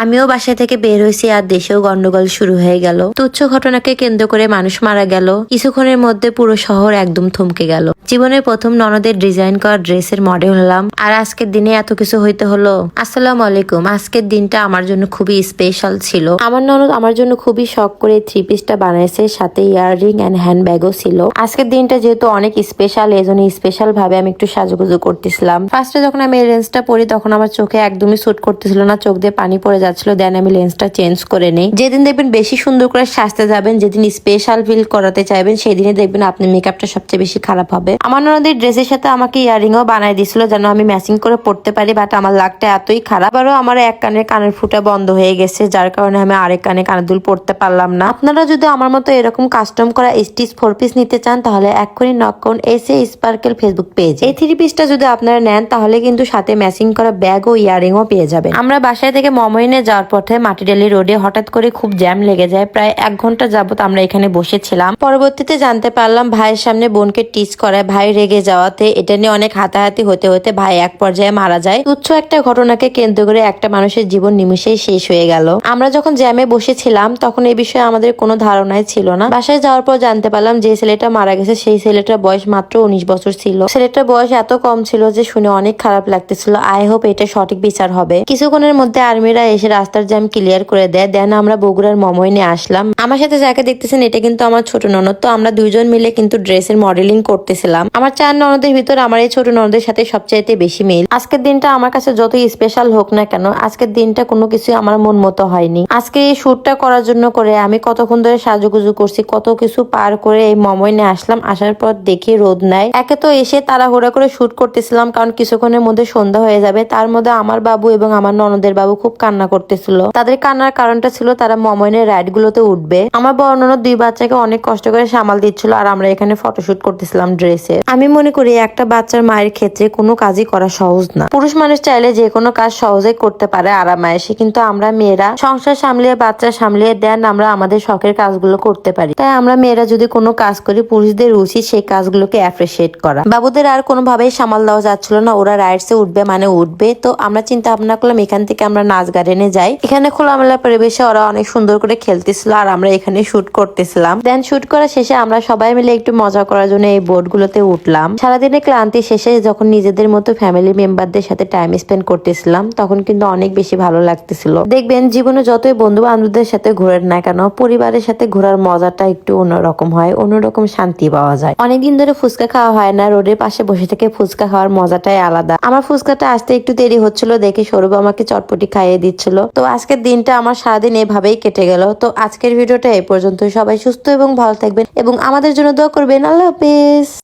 আমিও বাসা থেকে বের হয়েছি আর দেশেও গন্ডগোল শুরু হয়ে গেল। তুচ্ছ ঘটনাকে কেন্দ্র করে মানুষ মারা গেল। কিছুক্ষণের মধ্যে পুরো শহর একদম থমকে গেল। জীবনের প্রথম ননদের ডিজাইন করা ড্রেসের মডেল হলাম, আর আজকের দিনে এত কিছু হইতে হলো। আসসালামু আলাইকুম। আজকের দিনটা আমার জন্য খুবই স্পেশাল ছিল। আমার ননদ আমার জন্য খুবই শখ করে থ্রি পিসটা বানাইছে, সাথে ইয়াররিং এন্ড হ্যান্ড ব্যাগও ছিল। আজকের দিনটা যেহেতু অনেক স্পেশাল, এই জন্য স্পেশাল ভাবে আমি একটু সাজুগুজু করতেছিলাম। ফার্স্টে যখন আমি এই লেন্সটা পরি তখন আমার চোখে একদমই স্যুট করতেছিল না, চোখ দিয়ে পানি পড়ে যাচ্ছিল। দেন আমি লেন্সটা চেঞ্জ করে নেই। যেদিন দেখবেন বেশি সুন্দর করে সাজতে যাবেন, যেদিন স্পেশাল ফিল করাতে চাইবেন, সেদিনই দেখবেন আপনি মেকআপটা সবচেয়ে বেশি খারাপ হবে। আমার ননদের ড্রেসের সাথে আমাকে ইয়ারিংও বানাই দিছিল যেন আমি ম্যাচিং করে পড়তে পারি, বাট আমার লাগটা এতই খারাপ। আবারও আমার এক কানের ফুটা বন্ধ হয়ে গেছে, যার কারণে আমি আরেক কানের দুল পড়তে পারলাম না। আপনারা যদি আমার মতো এরকম কাস্টম করা স্টিচ 4 পিস নিতে চান তাহলে এক্ষুনি নক করুন এসে স্পার্কেল ফেসবুক পেজ। এই 3 পিসটা যদি আপনারা নেন তাহলে কিন্তু সাথে ম্যাচিং করা ব্যাগ ও ইয়ারিংও পেয়ে যাবেন। আমরা বাসায় থেকে মমইনে যাওয়ার পথে মাটিডালি রোডে হঠাৎ করে খুব জ্যাম লেগে যায়। প্রায় 1 ঘন্টা যাবত আমরা এখানে বসেছিলাম। পরবর্তীতে জানতে পারলাম ভাইয়ের সামনে বোনকে টিচ করায় ভাই রেগে যাওয়াতে এটা নিয়ে অনেক হাতাহাতি হতে হতে ভাই এক পর্যায়ে মারা যায়। তুচ্ছ একটা ঘটনাকে কেন্দ্র করে একটা মানুষের জীবন নিমিশেই শেষ হয়ে গেল। আমরা যখন জ্যামে বসেছিলাম তখন এই বিষয়ে আমাদের কোনো ধারণাই ছিল না। বাসায় যাওয়ার পর জানতে পারলাম যে ছেলেটা মারা গেছে সেই ছেলেটার বয়স মাত্র 19 বছর ছিল। ছেলেটার বয়স এত কম ছিল যে শুনে অনেক খারাপ লাগতেছিল। আই হোপ এটা সঠিক বিচার হবে। কিছুক্ষণের মধ্যে আর্মিরা এসে রাস্তার জ্যাম ক্লিয়ার করে দেয়। দেন আমরা বগুড়ার মমইনে আসলাম। আমার সাথে যাকে দেখতেছেন এটা কিন্তু আমার ছোট ননদ। তো আমরা দুইজন মিলে কিন্তু ড্রেসের মডেলিং করতেছিলাম। আমার 4 ননদের ভিতর আমার এই ছোট ননদের সাথে সবচাইতে বেশি মিল। আজকের দিনটা আমার কাছে যতই স্পেশাল হোক না কেন, আজকের দিনটা কোনো কিছু আমার মন মতো হয়নি। আজকে এই শুটটা করার জন্য করে আমি কতক্ষণ ধরে সাজুগুজু করছি, কত কিছু পার করে এই মমইনে আসলাম। আসার পর দেখি রোদ নাই। একে তো এসে তাড়াহুড়া করে শুট করতেছিলাম কারণ কিছুক্ষণের মধ্যে সন্ধ্যা হয়ে যাবে। তার মধ্যে আমার বাবু এবং আমার ননদের বাবু খুব কান্না করতেছিল। তাদের কান্নার কারণটা ছিল তারা মমইনের রাইড গুলোতে উঠবে। আমার বড় ননদ 2 বাচ্চাকে অনেক কষ্ট করে সামাল দিচ্ছিল আর আমরা এখানে ফটোশুট করতেছিলাম ড্রেসের। আমি মনে করি একটা বাচ্চার মায়ের ক্ষেত্রে কোনো কাজই করা সহজ না। পুরুষ মানুষ চাইলে যে কোনো কাজ সহজে করতে পারে আরামায়েসে, কিন্তু আমরা মেয়েরা সংসার সামলিয়ে বাচ্চা সামলিয়ে দেন আমরা আমাদের শখের কাজগুলো করতে পারি। তাই আমরা মেয়েরা যদি কোনো কাজ করি পুরুষদের উচিত সেই কাজগুলোকে অ্যাপ্রিসিয়েট করা। বাবুদের আর কোনোভাবেই সামাল দেওয়া যাচ্ছিল না, ওরা রাইডসে উঠবে মানে উঠবে। তো আমরা চিন্তা ভাবনা করলাম এখান থেকে আমরা নাচ গার্ডেনে যাই। এখানে খোলামেলা পরিবেশে ওরা অনেক সুন্দর করে খেলতেছিল আর আমরা এখানে শুট করতেছিলাম। দেন শুট করা শেষে আমরা সবাই মিলে একটু মজা করার জন্য এই বোট গুলোতে উঠলাম। সারাদিনে ক্লান্তি শেষে যখন নিজেদের মতো ফ্যামিলি মেম্বারদের সাথে টাইম স্পেন্ড করতেছিলাম তখন কিন্তু অনেক বেশি ভালো লাগতেছিল। দেখবেন জীবনে যতই বন্ধু বান্ধবদের সাথে ঘোরেন না কেন, পরিবারের সাথে ঘোরার মজাটা একটু অন্যরকম হয়, অন্যরকম শান্তি পাওয়া যায়। অনেকদিন ধরে ফুচকা খাওয়া হয় না, রোডের পাশে বসে থেকে ফুচকা খাওয়ার মজাটাই আলাদা। আমার ফুচকাটা আসতে একটু দেরি হচ্ছিল দেখে সৌরভ আমাকে চটপটি খাইয়ে দিচ্ছিল। তো আজকের দিনটা আমার সারাদিন এভাবেই কেটে গেল। তো আজকের ভিডিওটা এই পর্যন্ত। সবাই সুস্থ এবং ভালো থাকবেন এবং আমাদের জন্য দোয়া করবেন। আল্লাহ হাফেজ।